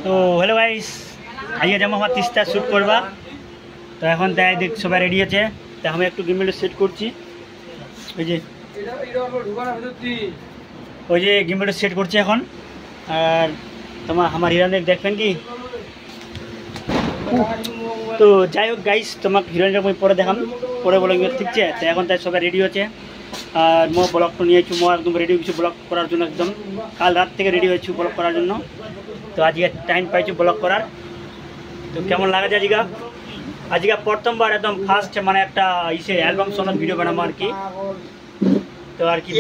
তো hello guys, আজকে যাবো আমার তিস্তা শ্যুট করবা। তো এখন তাই দেখ সবাই রেডি আছে, তো আমি একটু গিম্বলটা সেট করছি। ওই যে গিম্বলটা সেট করছি এখন। আর তোমার আমার হিরোইনের দেখবেন কি? তো যাই হোক গাইস, তোমাকে হিরোইনটা আমি পরে দেখাম, পরে বলে ঠিক আছে। তো এখন তাই সবাই রেডি হচ্ছে। আর মো ব্লগটা নিয়েছি, মো একদম রেডি হয়েছি ব্লগ করার জন্য। একদম কাল রাত থেকে রেডি হয়েছি ব্লগ করার জন্য। তো আজকে টাইম পাইছি ব্লগ করার। তো কেমন লাগছে আজকে প্রথমবার একদম ফার্স্ট মানে একটা অ্যালবাম সঙ্গে ভিডিও বানাবো আর কি। তো আর কি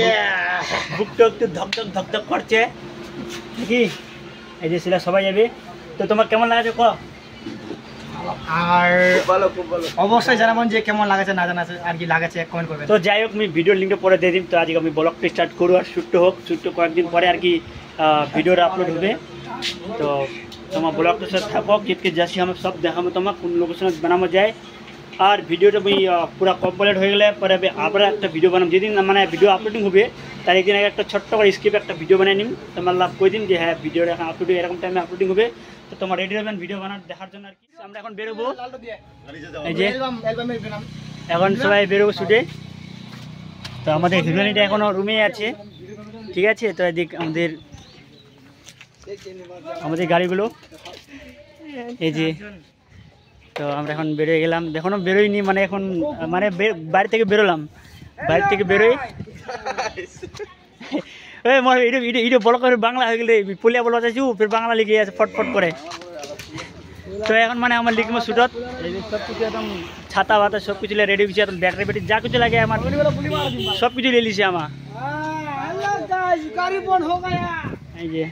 বুকটা একটু ধকধক ধকধক করছে কি, এই যে সেটা সবাই যাবে। তো তোমার কেমন লাগছে ক? আর অবশ্যই জানাবেন যে কেমন লাগাছে না জানা আর কি লাগাছে কমেন্ট করবেন। তো যাই হোক, আমি ভিডিওর লিঙ্কটা পরে দিয়ে দিন। তো আজকে আমি ব্লগটা স্টার্ট করবো আর শ্যুটটা হোক, শ্যুটটা কয়েকদিন পরে আর কি ভিডিওটা আপলোড হবে। তো তোমার ব্লগটার সাথে থাকো, কেটকে যাচ্ছি আমি সব দেখাবো তোমার কোন লোকেশনে বানানো যায়। আর ভিডিওটা আমি পুরো কমপ্লিট হয়ে গেলে পরে আবার একটা ভিডিও বানাবো। যেদিন মানে ভিডিও আপলোডিং হবে তার একদিন আগে একটা ছোট্ট করে স্ক্রিপ্ট একটা ভিডিও বানিয়ে নিন, তোমার লাভ করে দিন যে হ্যাঁ ভিডিওটা এখন আপলোডিং এরকম টাইমে আপলোডিং হবে। তো তোমার রেডি হবেন ভিডিও বানার দেখার জন্য আর কি। আমরা এখন বেরোবো, এই যে এখন সবাই বেরোবো শুটে। তো আমাদের হিরোইনটা এখনো রুমে আছে, ঠিক আছে। তো এদিক আমাদের গাড়িগুলো এই যে। তো আমরা এখন বেরোয় গেলাম, এখনো বেরোয়নি মানে এখন মানে বাড়ি থেকে বেরোলাম, বাড়ি থেকে বেরোই এটা বড় করে বাংলা হয়ে গেলে পুলিয়া বলা চাইছু ফের বাংলা লিখে আছে ফটফট করে। তো এখন মানে আমার লিখবো শুটত সব কিছু একদম ছাতা বাতা সব কিছু রেডি হয়েছে, একদম ব্যাটারি ব্যাটারি যা কিছু লাগে আমার সব কিছু নিয়ে নিয়েছি আমার। এই যে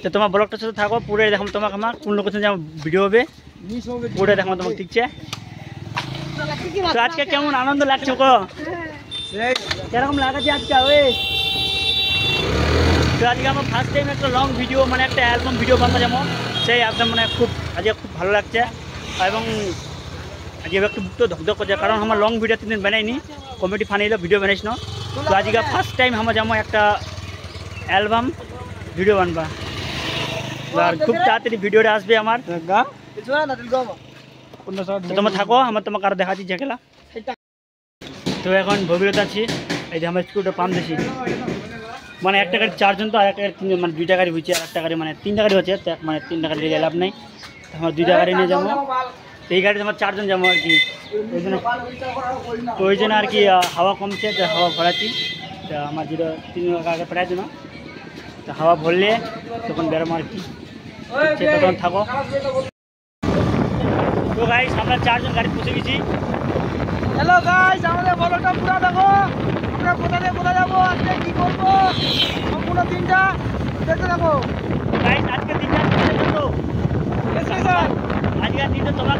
তো তোমার ব্লগটার সাথে থাকো, পুরো দেখো তোমাকে আমার কোন লোকেশন যে ভিডিও হবে পুরো দেখো তোমাকে, ঠিক আছে। তো আজকে কেমন আনন্দ লাগছে কো? কিরকম লাগাচ্ছে আজকে? ওই তো আজকে আমার ফার্স্ট টাইম একটা লং ভিডিও মানে একটা অ্যালবাম ভিডিও বানাবো যেমন, সেই একদম মানে খুব আজকে খুব ভালো লাগছে। এবং আজকে একটু বুকটা ধকধক করছে, কারণ আমার লং ভিডিও 3 দিন বানাইনি, কমেডি ফানিলো ভিডিও বানাইছ না। তো আজকে ফার্স্ট টাইম আমার যেমন একটা অ্যালবাম ভিডিও বানবা। আর খুব তাড়াতাড়ি ভিডিওটা আসবে আমার। তোমার থাকো, আমার তোমাকে আরো দেখা দিচ্ছি খেলা। তো এখন ভবিরত আছি, এই যে আমার স্কুলটা পাম্প দিয়েছি মানে একটা গাড়ি 4 জন, তো আর একটা গাড়ি 3 জন, মানে 2টা গাড়ি হয়েছে, আর একটা গাড়ি মানে 3টা গাড়ি হচ্ছে, মানে 3টা গাড়ি নিয়ে লাভ নেই। আমার 2টা গাড়ি নিয়ে যাবো, এই গাড়িতে আমার 4 জন যাবো আর কি। ওই জন্য আর কি হাওয়া কমছে, তো হাওয়া ভরাচ্ছি। তো আমার 3 আগে প্রায় দিন, তো হাওয়া ভরলে তখন বেরোবো আর কি, তখন থাকো। তো গাইস আমরা 4 জন গাড়ি পৌঁছে গেছি। হ্যালো গাইস, আমাদের ব্লগটা পুরো দেখো, আমরা কোথায় যাবো আজকে কি করবো সম্পূর্ণ দিনটা দেখতে থাকো গাইস। আজকে দিনটা তো আজকের দিনটা তোমার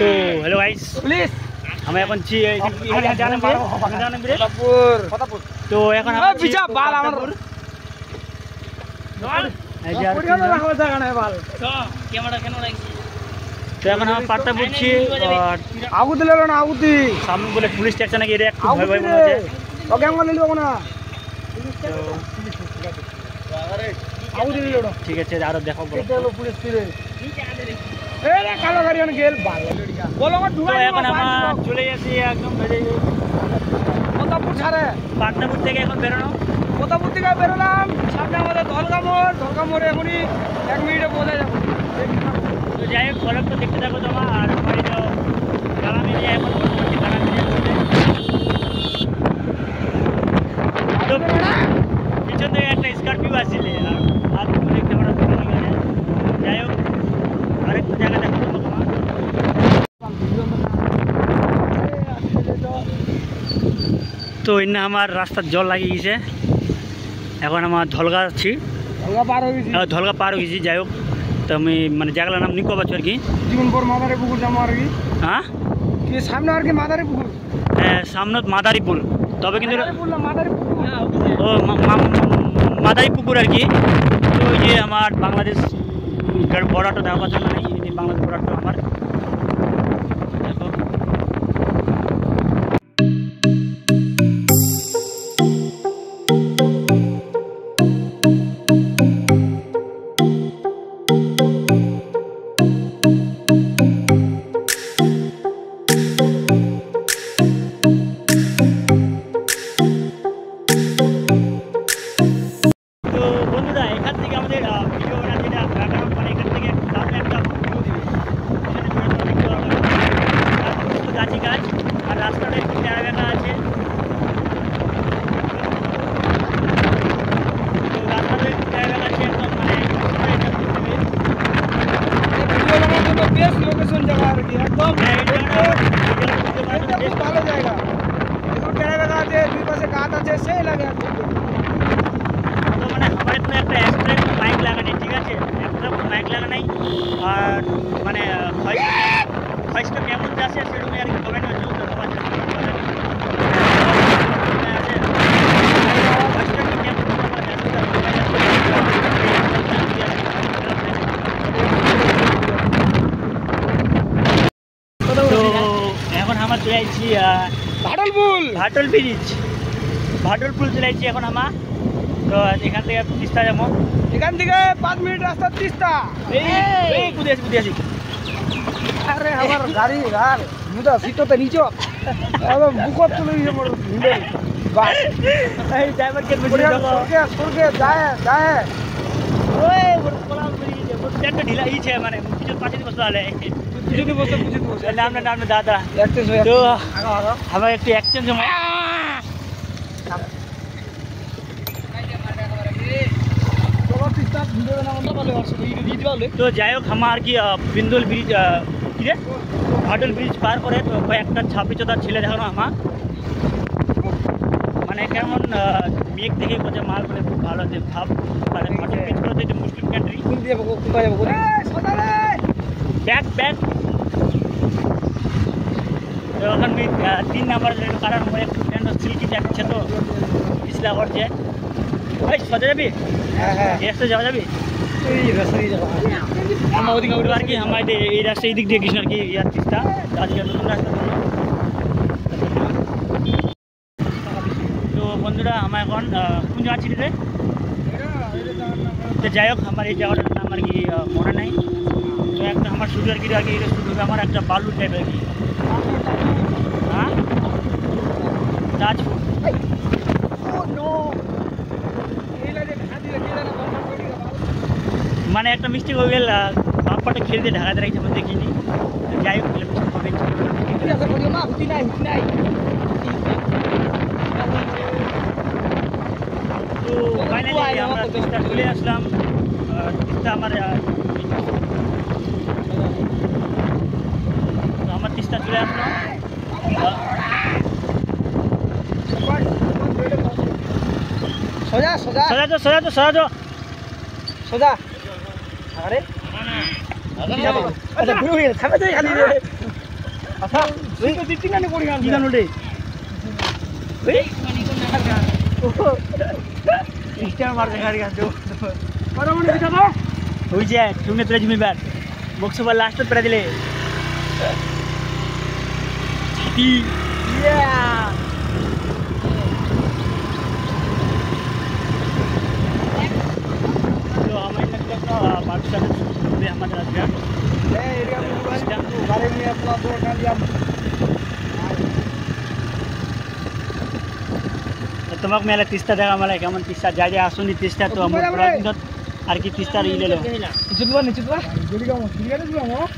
তো হ্যালো গাইস, প্লিজ আমি এখন তো এখন তো এখন আমার পাট্টা পড়ছি আগুতি লেলো না, আগুতি সামনে বলে পুলিশ স্টেশন নাকি, এটা একটু ভয় ভয় মনে হচ্ছে। ঠিক আছে আরো দেখো পুলিশ এখন আমার চলে গেছি একদম পাটনাপুর থেকে এখন বেরোনো। কোথাপুর থেকে বেরোলাম, সামনে আমাদের ধলকামোড় এখনই 1 মিনিটে পৌঁছে যাবো। তো যাই হোক ফলক তো দেখতে থাকো তোমার। আর গ্রামে এখন পিছন থেকে একটা স্করপিও আসছিল, আর দেখতে পারো। যাই হোক আরেকটা জায়গা দেখো তোমার। তো এনে আমার রাস্তার জল লাগিয়ে গেছে, এখন আমার ধলগা আছি, ধলগা পার হয়ে গেছি। যাই হোক তো আমি মানে জায়গার নাম নিকো পাচ্ছি আর কি। জীবন পর মাদারে পুকুর যাবো আর কি। হ্যাঁ কি সামনে আর কি মাদারি পুকুর? হ্যাঁ সামনত মাদারীপুর, তবে কিন্তু মাদারি পুকুর ও মাদারীপুর আর কি। তো ওই যে আমার বাংলাদেশ বর্ডারটা দেখার জন্য নাই, এই বাংলাদেশ বর্ডারটা আমার দেখো। আর মানে ভয়েসটা কেমন যাচ্ছে সেরকমই আর কি কমেন্ট করছে। তো এখন আমার চলে আসছি ভাটলপুল চলে আসছি এখন আমার। তো এখান থেকে তিস্তা যাবো, এখান থেকে 5 মিনিট রাস্তা তিস্তা। কুদি আসি। আরে আমার গাড়ি আর মুদা সিটতে নিচো আরে বুকত চলে গিয়ে মোর ভিড়ে বাস এই ড্রাইভার কে বুঝি যাবো সরকে যায় ওই বড় কোলা বলি যে বড় একটা ঢিলা ই છે মানে কিছু পাঁচ দিন বসে আলে যদি বসে নাম দাদা এক্সচেঞ্জ হয়ে তো আমার একটু এক্সচেঞ্জ হয়। তো যাই হোক আমার কি বিন্দুল ব্রিজ কি রে ভাটল ব্রিজ পার করে তো কয়েকটা ছাপিচোদার ছেলে দেখানো আমার মানে কেমন মেঘ দেখে বলছে মাল বলে খুব ভালো যে ভাব মানে ভাটল ব্রিজ করে যে মুসলিম কান্ট্রি ব্যাক তো এখন 3 নাম্বার কারণ একটু ফ্রেন্ড সিল্কি যাচ্ছে তো পিছলা করছে ওই সোজা যাবি রাস্তা যাওয়া যাবি আর কি আমাদের এই রাস্তা এই দিক দিয়ে কৃষ্ণার কি ইয়ার তিস্তা আজকে নতুন রাস্তা। তো বন্ধুরা আমার এখন কোন জায়গা ছিল রে? তো যাই হোক আমার এই জায়গাটার নাম আর কি মনে নেই। তো একটা আমার শুধু আর কি শুধু আমার একটা বালু টাইপ আর কি হ্যাঁ তাজপুর মানে একটা মিস্টেক হয়ে গেল বাপ্পাটা খেলতে ঢাকাতে রাখছে আমি দেখিনি। যাই হোক তো ফাইনালি আমরা তিস্তা চলে আসলাম। তিস্তা আমার তিস্তা চলে আসলাম। সোজা আরে আচ্ছা ঘুরে গেল থামে তো খালি রে আচ্ছা তুই তো দিতি না কোন গান কি গান ওরে এই স্টার মার দেখা গান তো পরমণি বিটা দাও ওই যে তুমি তোরা জিমিবার বক্সবার লাস্ট পেরা দিলে ছাতি ইয়া তো আমার একটা পাকিস্তান में हमारे राजघाट एरिया में बारे में अपना दो कर दिया। তোমাক মেলা তিস্তা দেখা মেলা কেমন তিস্তা যাই যাই আসুনি তিস্তা তো আমার আর কি তিস্তার ইলে নিচে দিবা জলদি কাম ঠিক আছে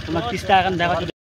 তোমার তিস্তা এখন দেখা